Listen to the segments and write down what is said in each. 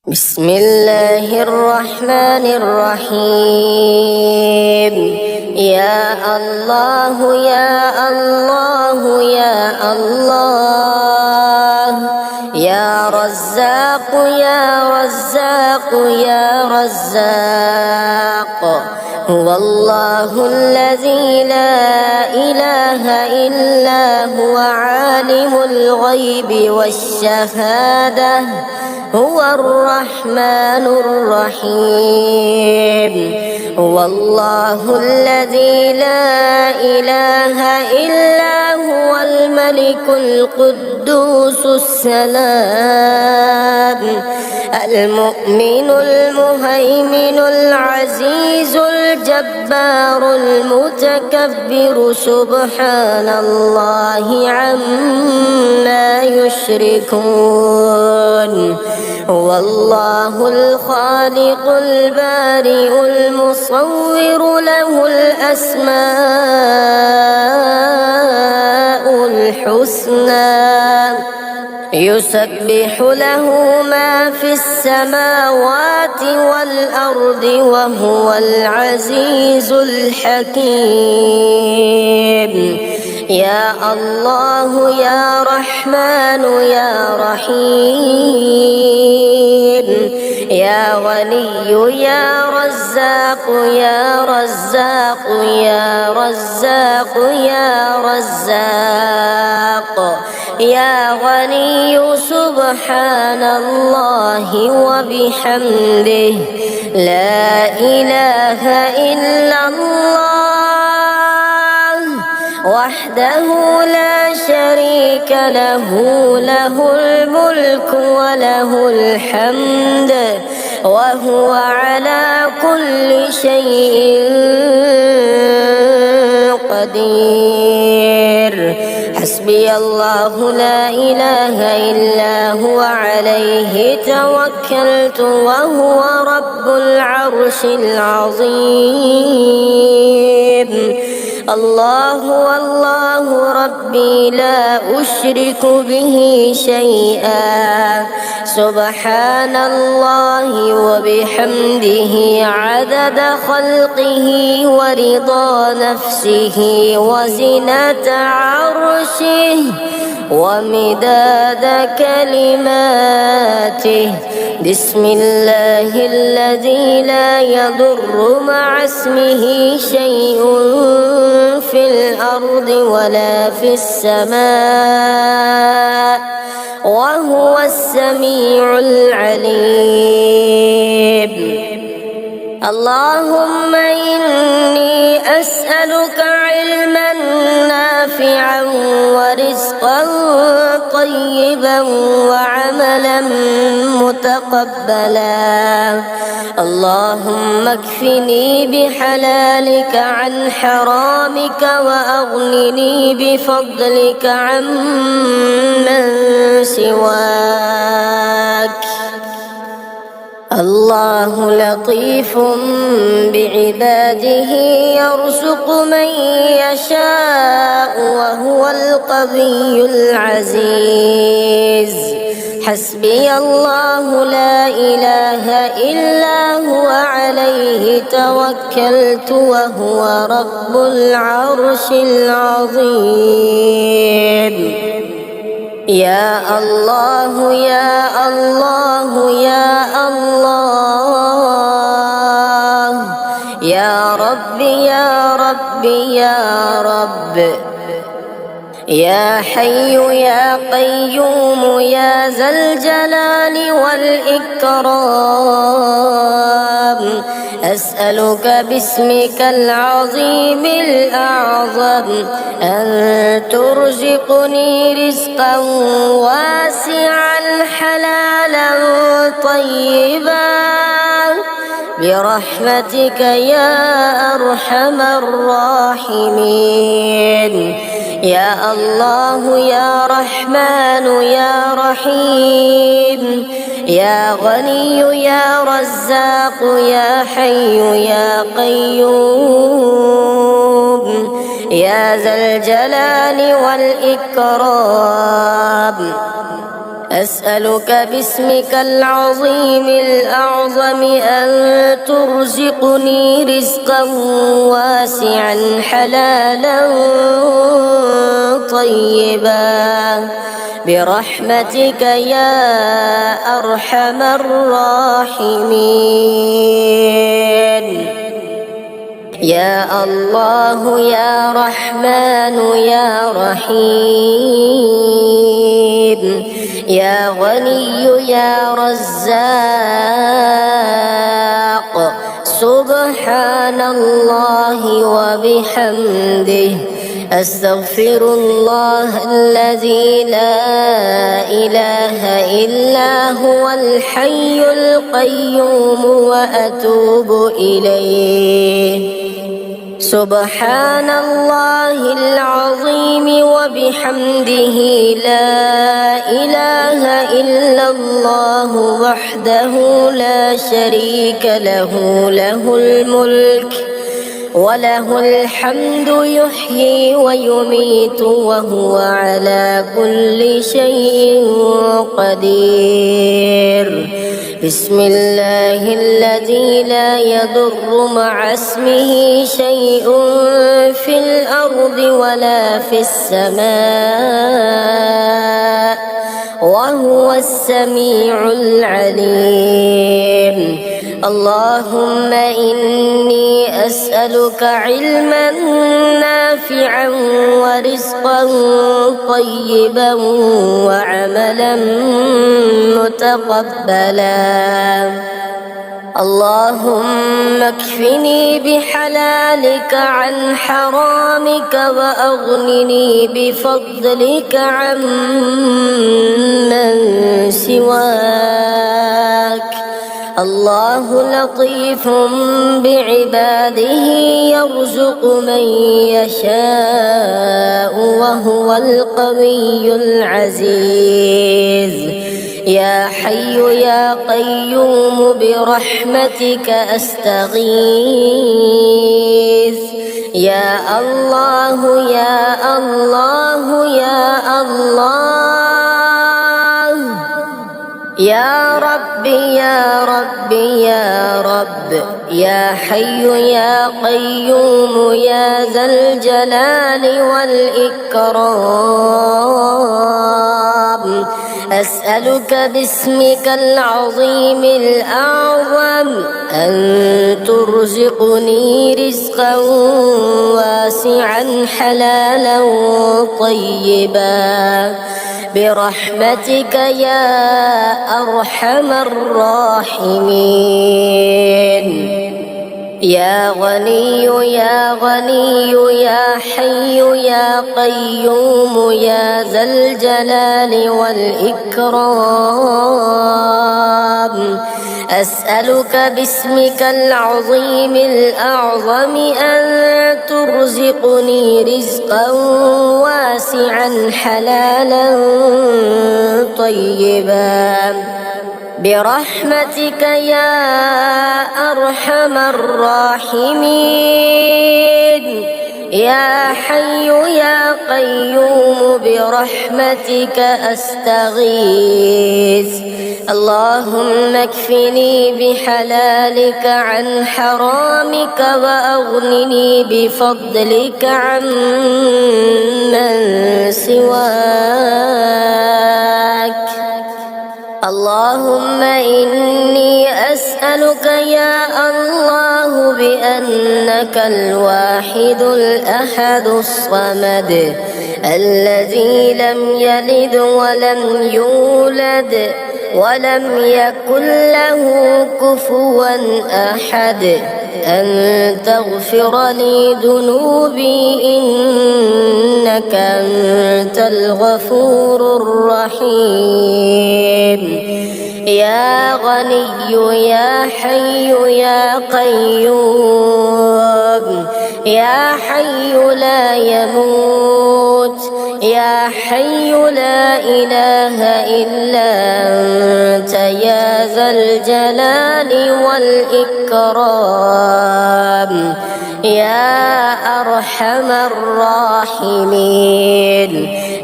بسم الله الرحمن الرحيم. يا الله يا الله يا الله، يا رزاق يا رزاق يا رزاق، هو الله الذي لا إله إلا هو عالم الغيب والشهادة، هو الرحمن الرحيم. هو الله الذي لا إله إلا هو الملك القدوس السلام المؤمن المهيمن العزيز الجبار المتكبر، سبحان الله عما يشركون. هو الله الخالق البارئ المصور، له الأسماء الحسنى، يسبح له ما في السماوات والأرض، وهو العزيز الحكيم. يا الله يا رحمن يا رحيم، يا غني يا رزاق يا رزاق يا رزاق يا رزاق، يا غني سبحان الله وبحمده، لا إله إلا الله وحده لا شريك له، له الملك وله الحمد وهو على كل شيء قدير. حسبي الله لا إله إلا هو عليه توكلت وهو رب العرش العظيم. الله والله ربي لا أشرك به شيئا، سبحان الله وبحمده عدد خلقه ورضا نفسه وزنة عرشه ومداد كلماته. بسم الله الذي لا يضر مع اسمه شيء في الأرض ولا في السماء، وهو السميع العليم. اللهم إني أسألك علما نافعا ورزقا طيبا وعملا متقبلا. اللهم اكفني بحلالك عن حرامك، وأغنني بفضلك عمن سواك. الله لطيف بعباده يرزق من يشاء وهو القوي العزيز. حسبي الله لا إله إلا هو عليه توكلت وهو رب العرش العظيم. يا الله يا الله يا الله، يا رب يا رب يا رب، يا حي يا قيوم يا ذا الجلال والإكرام، أسألك باسمك العظيم الأعظم أن ترزقني رزقا واسعا حلالا طيبا برحمتك يا أرحم الراحمين. يا الله يا رحمن يا رحيم، يا غني يا رزاق يا حي يا قيوم، يا ذا الجلال والإكرام، أسألك باسمك العظيم الأعظم أن ترزقني رزقا واسعا حلالا طيبا برحمتك يا أرحم الراحمين. يا الله يا رحمن يا رحيم، يا غني يا رزاق، سبحان الله وبحمده، أستغفر الله الذي لا إله إلا هو الحي القيوم وأتوب إليه. سبحان الله العظيم وبحمده، لا إله إلا الله وحده لا شريك له، له الملك وله الحمد، يحيي ويميت وهو على كل شيء قدير. بسم الله الذي لا يضر مع اسمه شيء في الأرض ولا في السماء، وهو السميع العليم. اللهم إني أسألك علما نافعا ورزقا طيبا وعملا متقبلا. اللهم اكفني بحلالك عن حرامك وأغنني بفضلك عمن سواك. الله لطيف بعباده يرزق من يشاء وهو القوي العزيز. يا حي يا قيوم برحمتك أستغيث. يا الله يا الله يا الله، يا ربي يا ربي يا رب، يا حي يا قيوم يا ذا الجلال والإكرام، أسألك باسمك العظيم الأعظم أن ترزقني رزقا واسعا حلالا طيبا برحمتك يا أرحم الراحمين. يا غني يا غني يا حي يا قيوم يا ذا الجلال والإكرام، أسألك باسمك العظيم الأعظم أن ترزقني رزقا واسعا حلالا طيبا برحمتك يا أرحم الراحمين. يا حي يا قيوم برحمتك أستغيث. اللهم اكفني بحلالك عن حرامك وأغنني بفضلك عمن سواك. اللهم إني أسألك يا الله بأنك الواحد الأحد الصمد الذي لم يلد ولم يولد ولم يكن له كفوا أحد، أن تغفر لي ذنوبي إنك أنت الغفور الرحيم. يا غني يا حي يا قيوم، يا حي لا يموت، يا حي لا إله إلا أنت يا ذا الجلال والإكرام، يا أرحم الراحمين.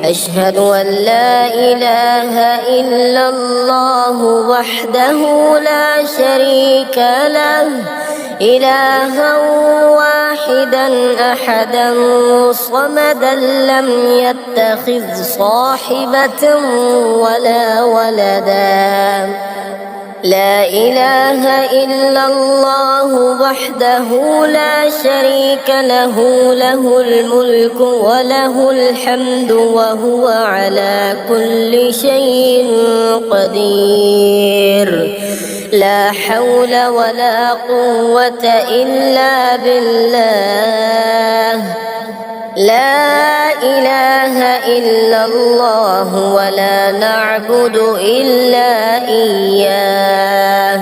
أشهد أن لا إله إلا الله وحده لا شريك له إلها واحدا أحدا صمدا لم يتخذ صاحبة ولا ولدا لا إله إلا الله وحده لا شريك له له الملك وله الحمد وهو على كل شيء قدير لا حول ولا قوة إلا بالله لا إله إلا الله ولا نعبد إلا إياه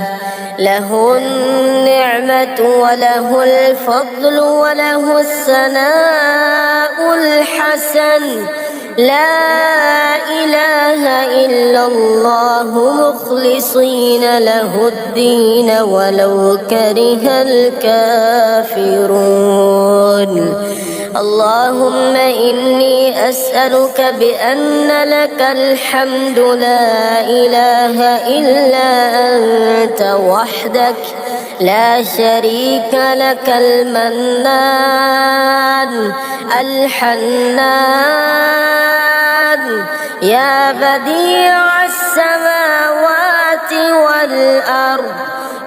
له النعمة وله الفضل وله الثناء الحسن لا إله إلا الله مخلصين له الدين ولو كره الكافرون اللهم إني أسألك بأن لك الحمد لا إله إلا أنت وحدك لا شريك لك المنان الحنان يا بديع السماوات والأرض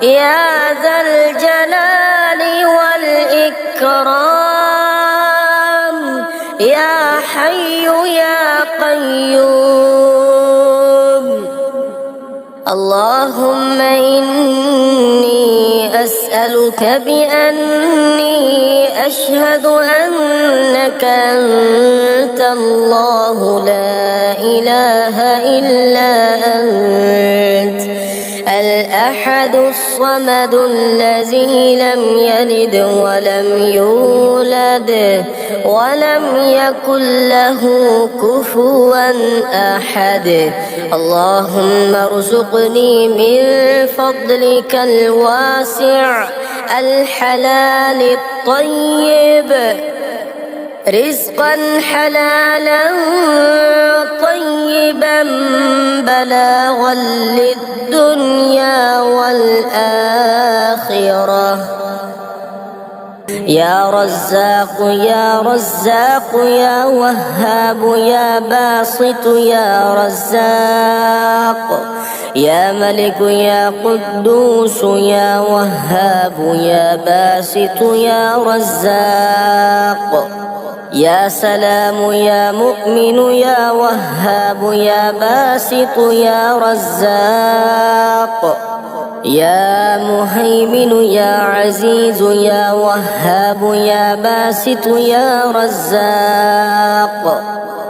يا ذا الجلال والإكرام يا حي يا قيوم اللهم إني أسألك بأني أشهد أنك أنت الله لا إله إلا أنت الأحد الصمد الذي لم يلد ولم يولد ولم يكن له كفوا أحد اللهم ارزقني من فضلك الواسع الحلال الطيب رزقا حلالا طيبا بلاغا للدنيا والآخرة يا رزاق يا رزاق يا وهاب يا باسط يا رزاق يا ملك يا قدوس يا وهاب يا باسط يا رزاق يا سلام يا مؤمن يا وهاب يا باسط يا رزاق يا مهيمن يا عزيز يا وهاب يا باسط يا رزاق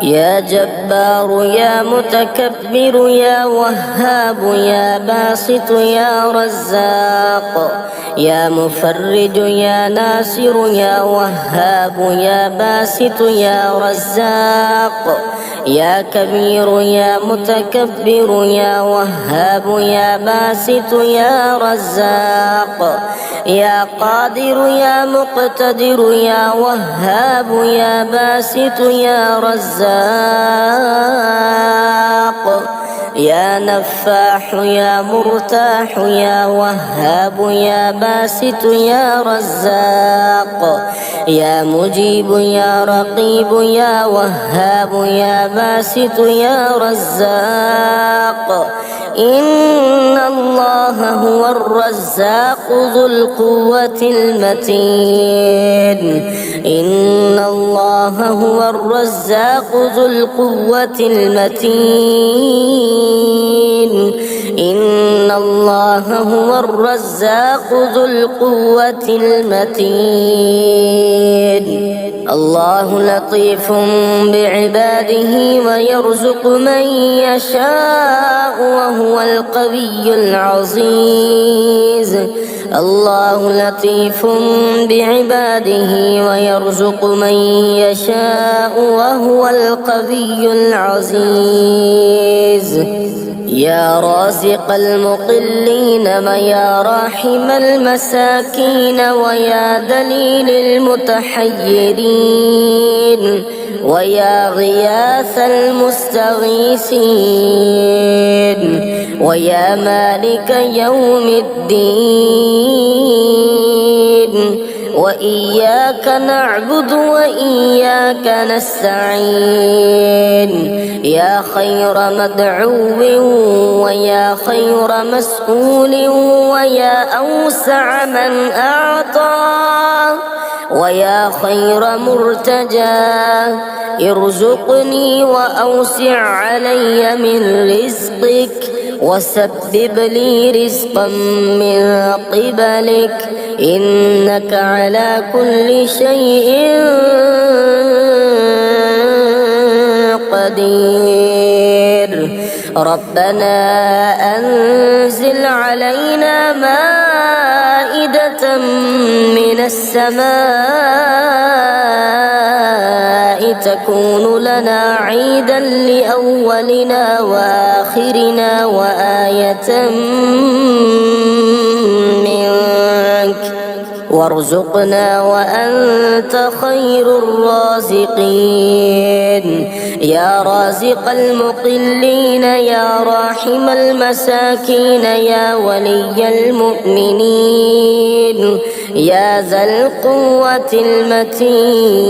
يا جبار يا متكبر يا وهاب يا باسط يا رزاق يا مفرج يا ناصر يا وهاب يا باسط يا رزاق يا كبير يا متكبر يا وهاب يا باسط يا رزاق يا قادر يا مقتدر يا وهاب يا باسط يا رزاق يا نفاح يا مرتاح يا وهاب يا باسط يا رزاق يا مجيب يا رقيب يا وهاب يا باسط يا رزاق إن الله هو الرزاق ذو القوة المتين إن الله هو الرزاق ذو القوة المتين إن الله هو الرزاق ذو القوة المتين الله لطيف بعباده ويرزق من يشاء وهو القوي العزيز الله لطيف بعباده ويرزق من يشاء وهو القوي العزيز يا رازق المقلين يا راحم المساكين ويا دليل المتحيرين ويا غياث المستغيثين ويا مالك يوم الدين وإياك نعبد وإياك نستعين يا خير مدعو ويا خير مسؤول ويا أوسع من أعطى ويا خير مرتجى ارزقني وأوسع علي من رزقك وسبب لي رزقا من قبلك إنك على كل شيء قدير. ربنا أنزل علينا مائدة من السماء تكون لنا عيدا لأولنا وآخرنا وآية منك وارزقنا وأنت خير الرازقين. يا رازق المقلين يا راحم المساكين يا ولي المؤمنين يا ذا القوة المتين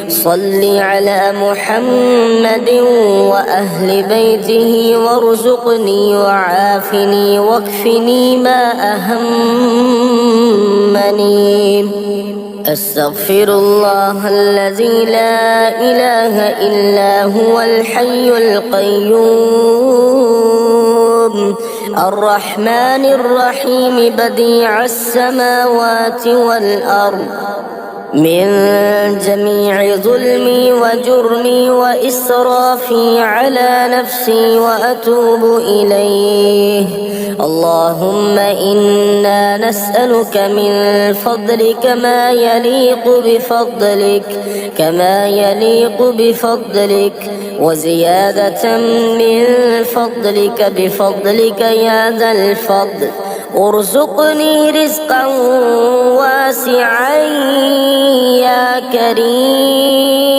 صل على محمد وأهل بيته وارزقني وعافني واكفني ما أهمني. أستغفر الله الذي لا إله إلا هو الحي القيوم الرحمن الرحيم بديع السماوات والأرض من جميع ظلمي وجرمي وإسرافي على نفسي وأتوب إليه. اللهم إنا نسألك من فضلك ما يليق بفضلك وزيادة من فضلك بفضلك يا ذا الفضل. ارزقني رزقا واسعا يا كريم.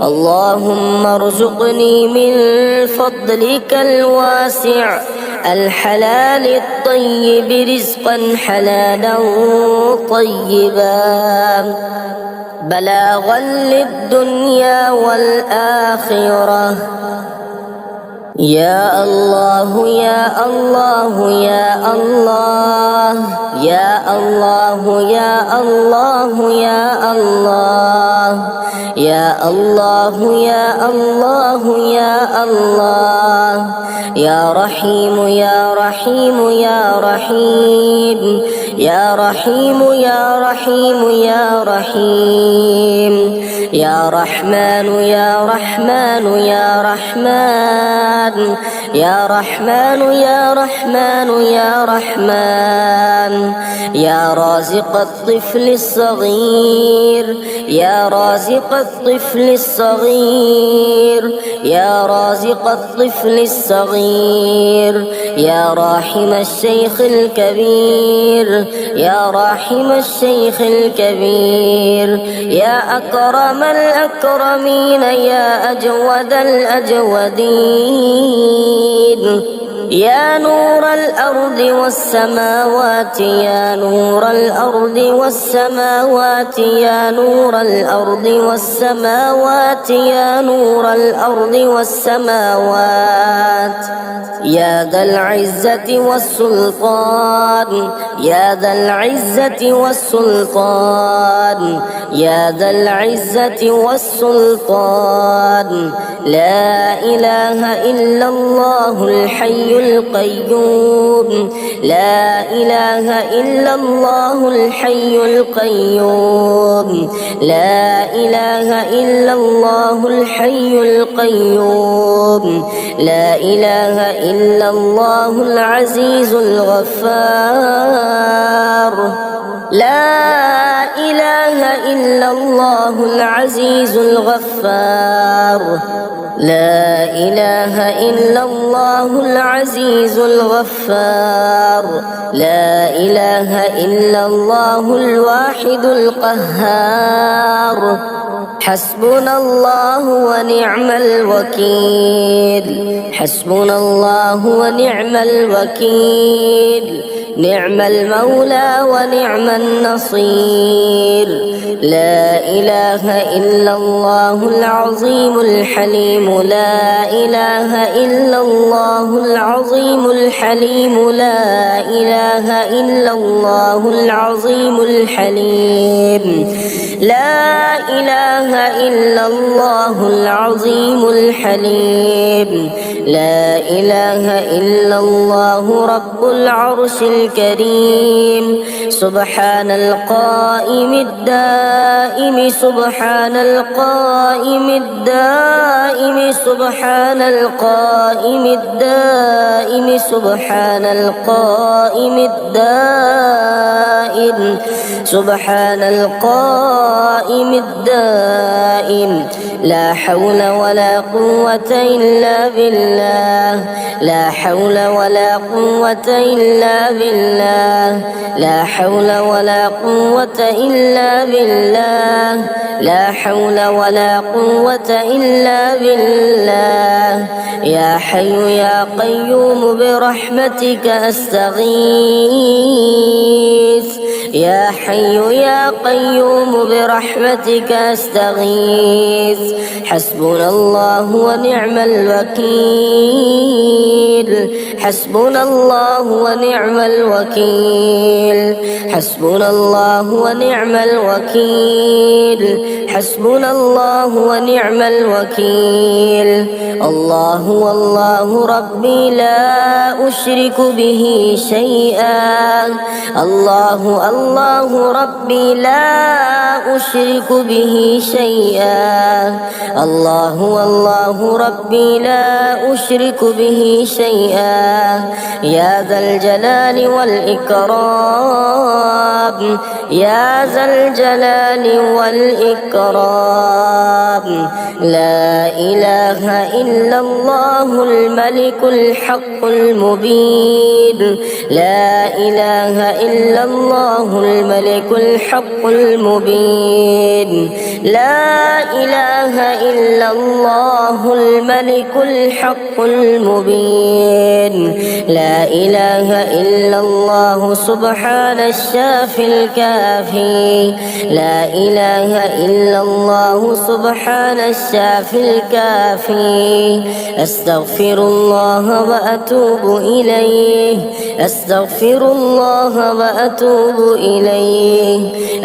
اللهم ارزقني من فضلك الواسع الحلال الطيب رزقا حلالا طيبا بلاغا للدنيا والآخرة. يا الله يا الله يا الله يا الله يا الله يا الله يا الله يا الله يا الله يا رحيم يا رحيم يا رحيم يا رحيم يا رحيم يا رحيم يا رحمن يا رحمن يا رحمن يا رحمن يا رحمن يا رحمن يا رازق الطفل الصغير يا رازق الطفل الصغير يا رازق الطفل الصغير يا راحم الشيخ الكبير يا راحم الشيخ الكبير يا أكرم الأكرمين يا أجود الأجودين يا نور الأرض والسماوات يا نور الأرض والسماوات يا نور الأرض والسماوات يا نور الأرض والسماوات يا ذا العزة والسلطان يا ذا العزة والسلطان يا ذا العزة والسلطان. لا إله إلا الله الحي القيوم لا إله إلا الله الحي القيوم لا إله إلا الله الحي القيوم لا إله إلا الله العزيز الغفار لا إله إلا الله العزيز الغفار لا إله إلا الله العزيز الغفار لا إله إلا الله الواحد القهار حسبنا الله ونعم الوكيل حسبنا الله ونعم الوكيل نعم المولى ونعم النصير لا إله إلا الله العظيم الحليم لا إله إلا الله العظيم الحليم لا إله إلا الله العظيم الحليم لا إله إلا الله العظيم الحليم لا إله إلا الله رب العرش الكريم سبحان القائم الدائم سبحان القائم الدائم سبحان القائم الدائم سبحان القائم الدائم سبحان القائم الدائم لا حول ولا قوة إلا بالله لا حول ولا قوة إلا بالله لا حول ولا قوة إلا بالله لا حول ولا قوة إلا بالله يا حي يا قيوم برحمتك أستغيث يا حي يا قيوم برحمتك أستغيث حسبنا الله ونعم الوكيل حسبنا الله ونعم الوكيل حسبنا الله ونعم الوكيل حسبنا الله ونعم الوكيل الله والله ربي لا أشرك به شيئا الله الله ربي لا أشرك به شيئا الله والله ربي لا أشرك به شيئا يا ذا الجلال والإكرام يا ذا الجلال والإكرام لا إله إلا الله الملك الحق المبين لا إله إلا الله الملك الحق المبين لا إله إلا الله الملك الحق المبين لا إله إلا الله سبحان الشافي الكافي لا إله إلا الله سبحان الشافي الكافي أستغفر الله وأتوب إليه أستغفر الله وأتوب إليه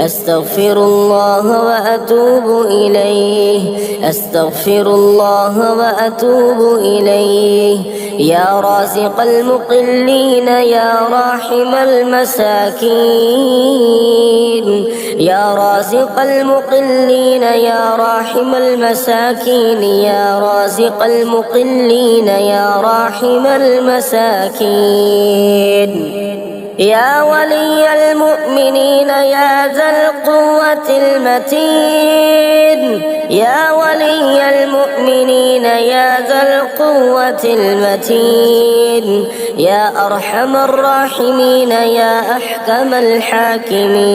أستغفر الله وأتوب إليه أستغفر الله وأتوب إليه يا رازق المقلين يا راحم المساكين يا رازق المقلين يا راحم المساكين يا رازق المقلين يا راحم المساكين يا ولي المؤمنين يا ذا القوة المتين يا ولي المؤمنين يا ذا القوة المتين يا أرحم الراحمين يا أحكم الحاكمين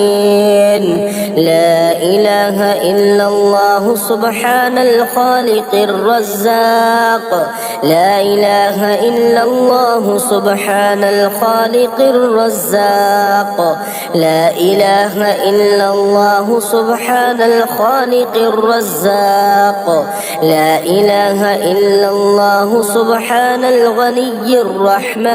لا إله إلا الله سبحان الخالق الرزاق لا إله إلا الله سبحان الخالق الرزاق لا إله إلا الله سبحان الخالق الرزاق لا إله إلا الله سبحان الغني الرحمن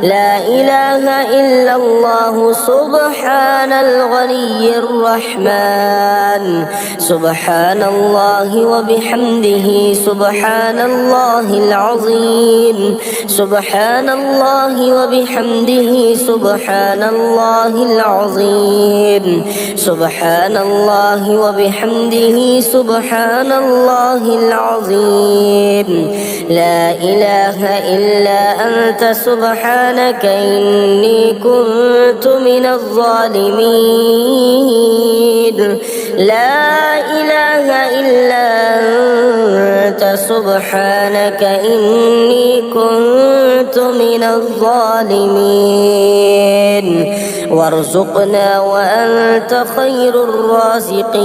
لا إله إلا الله سبحان الغني الرحمن سبحان الله وبحمده سبحان الله العظيم سبحان الله وبحمده سبحان الله العظيم سبحان الله وبحمده سبحان الله العظيم لا إله إلا أنت سبحانك إني كنت من الظالمين لا إله إلا أنت وأنت سبحانك إني كنت من الظالمين وارزقنا وأنت خير الرازقين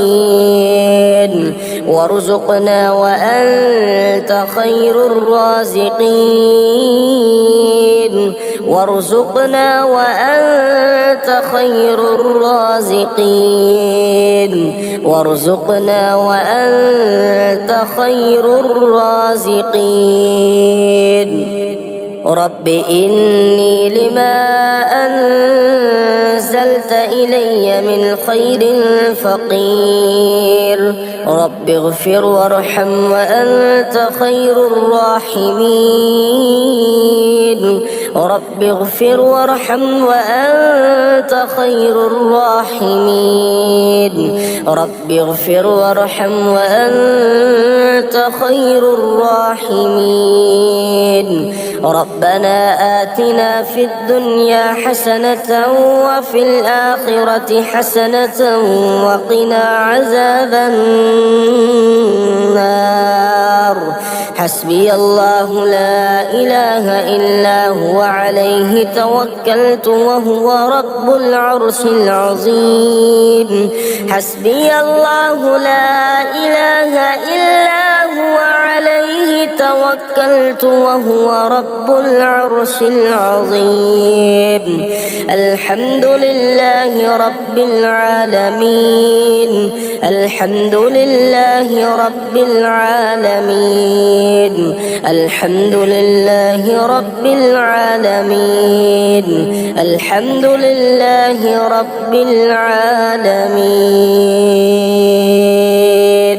وارزقنا وأنت خير الرازقين وارزقنا وأنت خير الرازقين وارزقنا وأنت خير الرازقين رب إني لما أنزلت إلي من خير فقير رب اغفر وارحم وأنت خير الراحمين رب اغفر وارحم وأنت خير الراحمين رب اغفر وارحم وأنت خير الراحمين ربنا آتنا في الدنيا حسنة وفي الآخرة حسنة وقنا عذاب النار حسبي الله لا إله إلا هو عليه توكلت وهو رب العرش العظيم حسبي الله لا إله إلا هو عليه توكلت وهو رب العرش العظيم الحمد لله رب العالمين الحمد لله رب العالمين الحمد لله رب العالمين الحمد لله رب العالمين